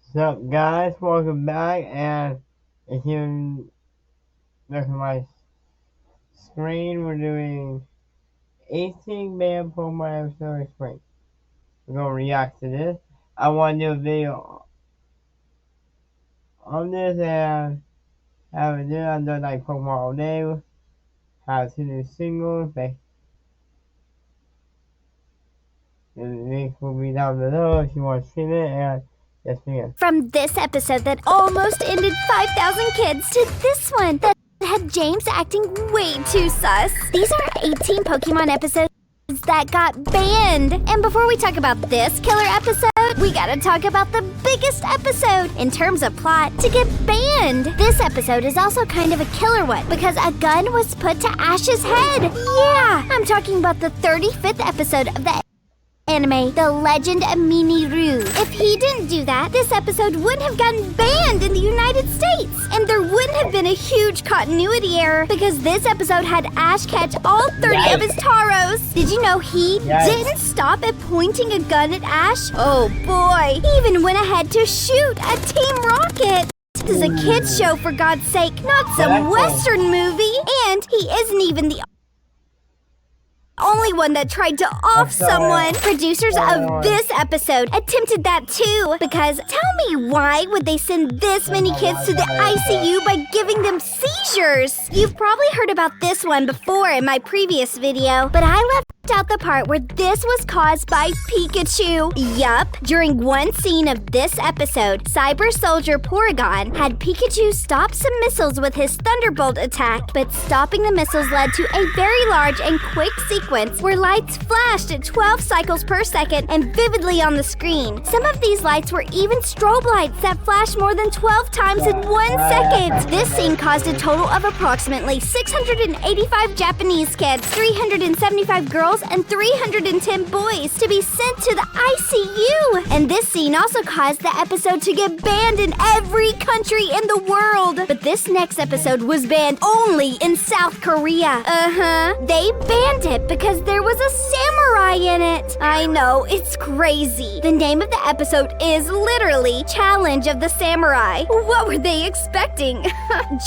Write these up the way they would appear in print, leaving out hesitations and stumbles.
What's up, guys? Welcome back, and if you look at my screen, we're doing 18 band Pokemon episode of Spring. We're gonna react to this. I want to do a video on this and have it done. I've done like Pokemon all day. Have two new singles. The link will be down below if you want to stream it, and yes, begin. From this episode that almost ended 5,000 kids to this one that had James acting way too sus. These are 18 Pokemon episodes that got banned. And before we talk about this killer episode, we gotta talk about the biggest episode in terms of plot to get banned. This episode is also kind of a killer one because a gun was put to Ash's head. Yeah, I'm talking about the 35th episode of the anime, The Legend of Miniru. If he didn't do that, this episode wouldn't have gotten banned in the United States. And there wouldn't have been a huge continuity error because this episode had Ash catch all 30 of his Taros. Did you know he didn't stop at pointing a gun at Ash? Oh boy, he even went ahead to shoot a Team Rocket. This is a kid's show, for God's sake, not some Western movie. And he isn't even the only one that tried to off someone. Producers of this episode attempted that too, because tell me, why would they send this many kids to the ICU by giving them seizures? You've probably heard about this one before in my previous video, but I left out the part where this was caused by Pikachu. Yup, during one scene of this episode, Cyber Soldier Porygon had Pikachu stop some missiles with his Thunderbolt attack, but stopping the missiles led to a very large and quick sequence where lights flashed at 12 cycles per second and vividly on the screen. Some of these lights were even strobe lights that flashed more than 12 times in 1 second. This scene caused a total of approximately 685 Japanese kids, 375 girls, and 310 boys to be sent to the ICU. And this scene also caused the episode to get banned in every country in the world. But this next episode was banned only in South Korea. They banned it because there was a samurai in it. I know, it's crazy. The name of the episode is literally Challenge of the Samurai. What were they expecting?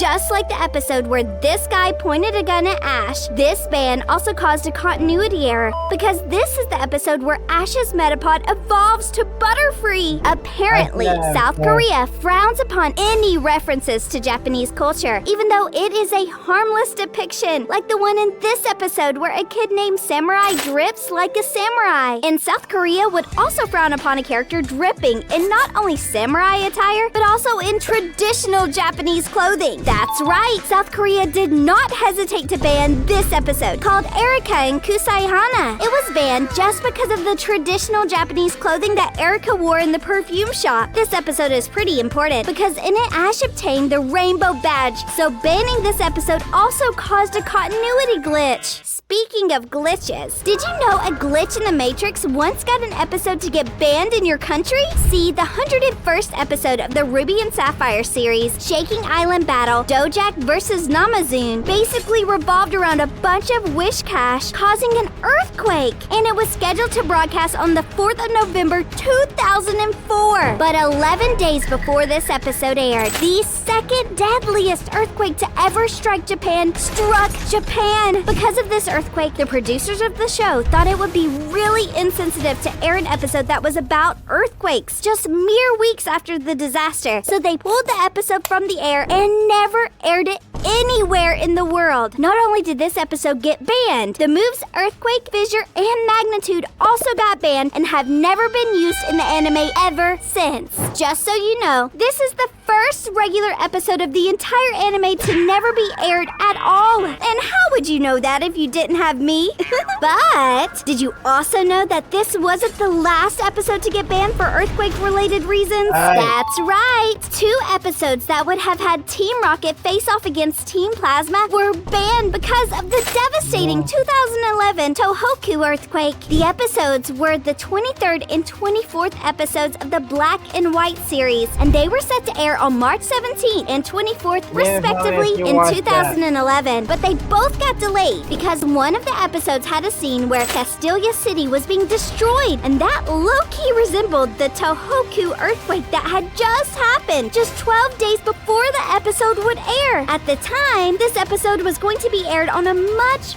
Just like the episode where this guy pointed a gun at Ash, this ban also caused a continuity error because this is the episode where Ash's Metapod evolves to Butterfree. Apparently, South Korea frowns upon any references to Japanese culture, even though it is a harmless depiction, like the one in this episode where a kid named Samurai drips like a samurai. And South Korea would also frown upon a character dripping in not only samurai attire, but also in traditional Japanese clothing. That's right, South Korea did not hesitate to ban this episode, called Erika and Kusai Hana. It was banned just because of the traditional Japanese clothing that Erika wore in the perfume shop. This episode is pretty important because in it Ash obtained the rainbow badge, so banning this episode also caused a continuity glitch. Speaking of glitches, did you know a glitch in the Matrix once got an episode to get banned in your country? See, the 101st episode of the Ruby and Sapphire series, Shaking Island Battle, Dojak vs. Namazoon, basically revolved around a bunch of Wish Cache causing an earthquake, and it was scheduled to broadcast on the 4th of November 2004. But 11 days before this episode aired, the second deadliest earthquake to ever strike Japan struck Japan. Because of this earthquake, the producers of the show thought it would be really insensitive to air an episode that was about earthquakes just mere weeks after the disaster. So they pulled the episode from the air and never aired it anywhere in the world. Not only did this episode get banned, the moves Earthquake, Fissure, and Magnitude also got banned and have never been used in the anime ever since. Just so you know, this is the first regular episode of the entire anime to never be aired at all. And how would you know that if you didn't have me? But did you also know that this wasn't the last episode to get banned for earthquake-related reasons? That's right. 2 episodes that would have had Team Rocket face off against against Team Plasma were banned because of the devastating 2011 Tohoku earthquake. The episodes were the 23rd and 24th episodes of the Black and White series, and they were set to air on March 17th and 24th, respectively, in 2011. But they both got delayed because one of the episodes had a scene where Castilia City was being destroyed, and that low-key resembled the Tohoku earthquake that had just happened just 12 days before the episode would air. At the time, this episode was going to be aired on a much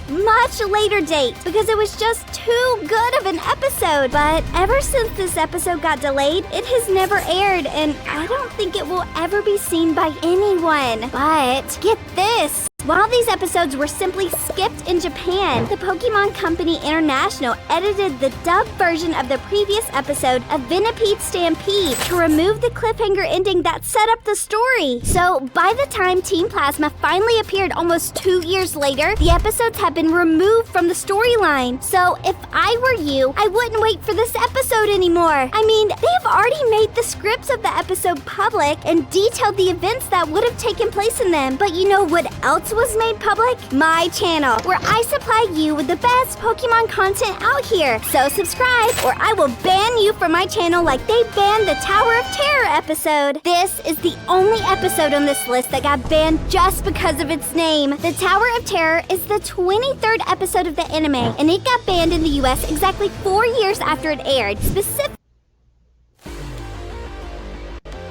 later date because it was just too good of an episode. But ever since this episode got delayed, it has never aired, and I don't think it will ever be seen by anyone. But get this. While these episodes were simply skipped in Japan, the Pokemon Company International edited the dubbed version of the previous episode of Venipede Stampede to remove the cliffhanger ending that set up the story. So by the time Team Plasma finally appeared almost 2 years later, the episodes had been removed from the storyline. So if I were you, I wouldn't wait for this episode anymore. I mean, they've already made the scripts of the episode public and detailed the events that would have taken place in them. But you know what else was made public? My channel, where I supply you with the best Pokemon content out here. So subscribe or I will ban you from my channel like they banned the Tower of Terror episode. This is the only episode on this list that got banned just because of its name. The Tower of Terror is the 23rd episode of the anime, and it got banned in the US exactly 4 years after it aired.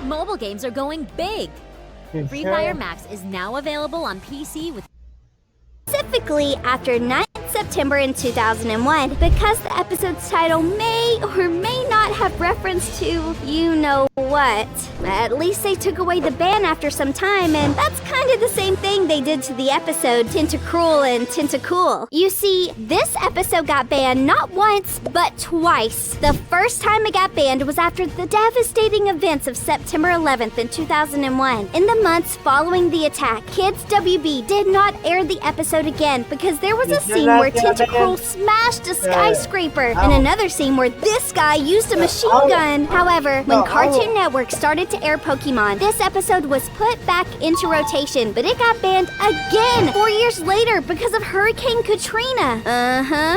Mobile games are going big. Free Fire Max is now available on PC with Specifically after 9th September in 2001, because the episode's title may or may not have reference to you-know-what. At least they took away the ban after some time, and that's kind of the same thing they did to the episode Tentacruel and Tentacool. You see, this episode got banned not once, but twice. The first time it got banned was after the devastating events of September 11th in 2001. In the months following the attack, Kids WB did not air the episode again because there was a scene where Tentacruel smashed a skyscraper and another scene where this guy used a machine gun. However, when Cartoon Network started to air Pokemon, this episode was put back into rotation, but it got banned again 4 years later because of Hurricane Katrina.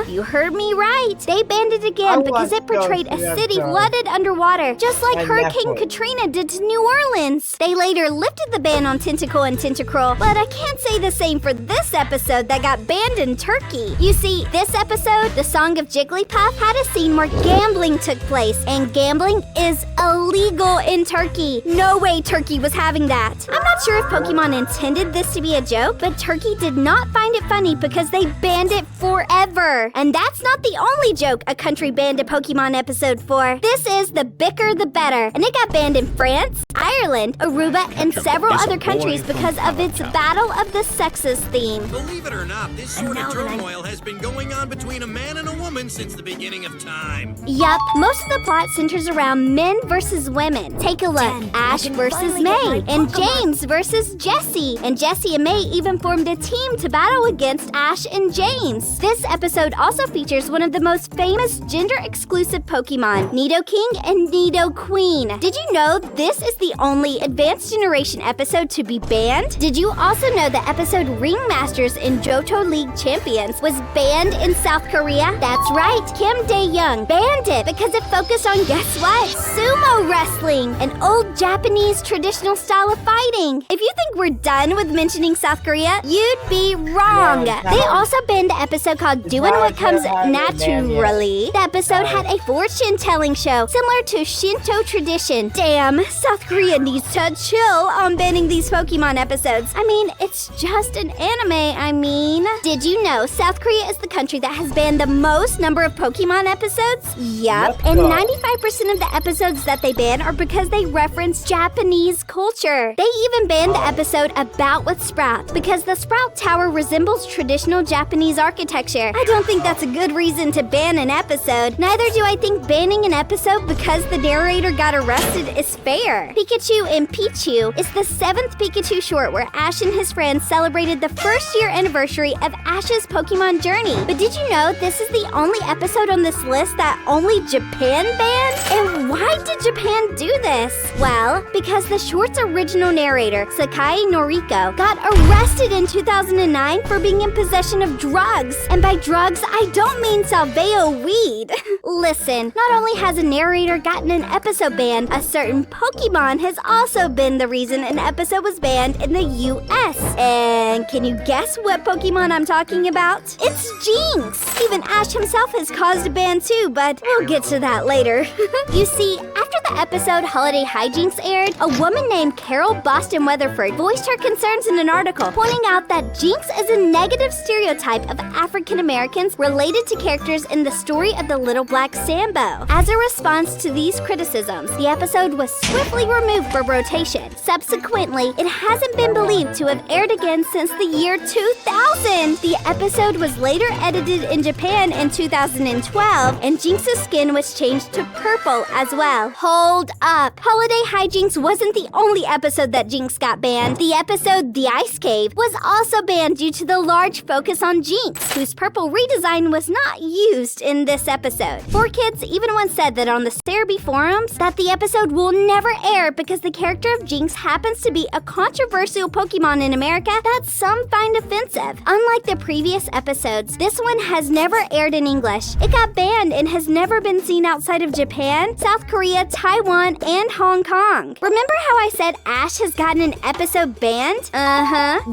You heard me right. They banned it again because it portrayed a city flooded underwater, just like Hurricane Katrina did to New Orleans. They later lifted the ban on Tentacool and Tentacruel, but I can't say the same for this episode that got banned in Turkey. You see, this episode, The Song of Jigglypuff, had a scene where gambling took place, and gambling is illegal in Turkey. No way Turkey was having that. I'm not sure if Pokemon intended this to be a joke, but Turkey did not find it funny because they banned it forever. And that's not the only joke a country banned a Pokemon episode for. This is The Bicker the Better, and it got banned in France, Ireland, Aruba, and several other countries because of its Battle of the Sexes theme. Believe it or not, this sort of turmoil has been going on between a man and a woman since the beginning of time. Yup, most of the plot centers around men versus women. Take a look. Ash versus May, and James versus Jessie. And Jessie and May even formed a team to battle against Ash and James. This episode also features one of the most famous gender-exclusive Pokemon, Nidoking and Nidoqueen. Did you know this is the only Advanced Generation episode to be banned? Did you also know the episode Ringmasters in Johto League Champions was banned in South Korea? That's right, Kim Dae-young banned it because it focused on, guess what? Sumo wrestling, an old Japanese traditional style of fighting. If you think we're done with mentioning South Korea, you'd be wrong. They also banned the episode called Doing What Comes Naturally. The episode had a fortune-telling show similar to Shinto tradition. Damn, South Korea needs to chill on banning these Pokemon episodes. I mean, it's just an anime, Did you know South Korea is the country that has banned the most number of Pokemon episodes? Yup. And 95% of the episodes that they ban are because they reference Japanese culture. They even banned the episode About with Sprout because the Sprout Tower resembles traditional Japanese architecture. I don't think that's a good reason to ban an episode. Neither do I think banning an episode because the narrator got arrested is fair. Pikachu and Pichu is the 7th Pikachu short where Ash and his friends celebrated the first year anniversary of Ash's Pokemon journey. But did you know this is the only episode on this list that only Japan banned? And why Why did Japan do this? Well, because the short's original narrator, Sakai Noriko, got arrested in 2009 for being in possession of drugs. And by drugs, I don't mean Salveo weed. Listen, not only has a narrator gotten an episode banned, a certain Pokemon has also been the reason an episode was banned in the US. And can you guess what Pokemon I'm talking about? It's Jinx! Even Ash himself has caused a ban too, but we'll get to that later. You see, after the episode Holiday Hijinks aired, a woman named Carol Boston Weatherford voiced her concerns in an article, pointing out that Jinx is a negative stereotype of African Americans related to characters in the story of the Little Black Sambo. As a response to these criticisms, the episode was swiftly removed from rotation. Subsequently, it hasn't been believed to have aired again since the year 2000. The episode was later edited in Japan in 2012, and Jinx's skin was changed to purple as well. Hold up. Holiday Hijinks wasn't the only episode that Jinx got banned. The episode The Ice Cave was also banned due to the large focus on Jinx, whose purple redesign was not used in this episode. 4Kids even once said that on the Cerebi forums that the episode will never air because the character of Jinx happens to be a controversial Pokemon in America that some find offensive. Unlike the previous episodes, this one has never aired in English. It got banned and has never been seen outside of Japan, South Korea, Taiwan, and Hong Kong. Remember how I said Ash has gotten an episode banned?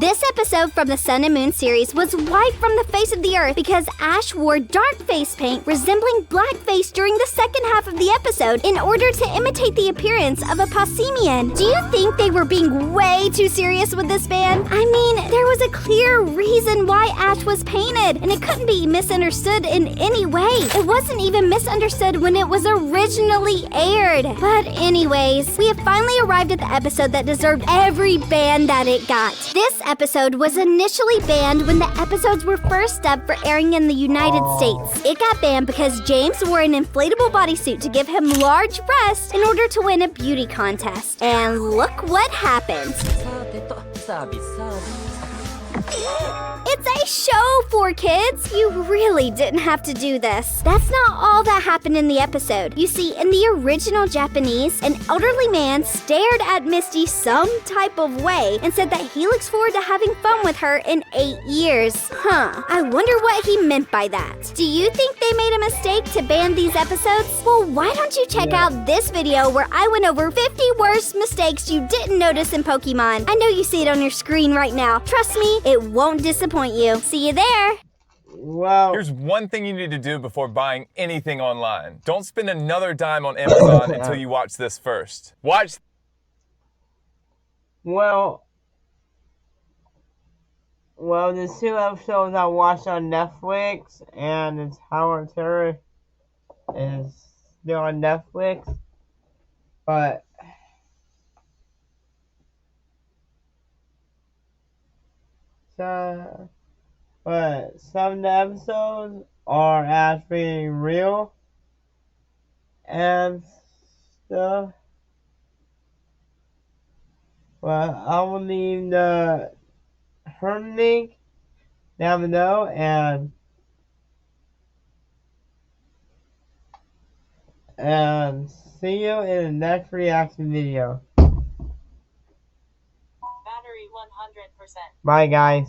This episode from the Sun and Moon series was wiped from the face of the earth because Ash wore dark face paint resembling blackface during the second half of the episode in order to imitate the appearance of a Passimian. Do you think they were being way too serious with this ban? I mean, there was a clear reason why Ash was painted, and it couldn't be misunderstood in any way. It wasn't even misunderstood when it was originally aired. But anyways, we have finally arrived at the episode that deserved every ban that it got. This episode was initially banned when the episodes were first dubbed for airing in the United States. It got banned because James wore an inflatable bodysuit to give him large breasts in order to win a beauty contest. And look what happened. It's a show for kids. You really didn't have to do this. That's not all that happened in the episode. You see, in the original Japanese, an elderly man stared at Misty some type of way and said that he looks forward to having fun with her in 8 years. I wonder what he meant by that. Do you think they made a mistake to ban these episodes? Well, why don't you check out this video where I went over 50 worst mistakes you didn't notice in Pokemon. I know you see it on your screen right now. Trust me, it won't disappoint you. See you there. Well, here's one thing you need to do before buying anything online. Don't spend another dime on Amazon until you watch this first. Watch. Well, the 2 episodes I watched on Netflix and the Tower of Terror is still on Netflix, but some of the episodes are actually real and stuff. Well, I will leave the Herm link down below, and see you in the next reaction video. Battery 100%. Bye, guys.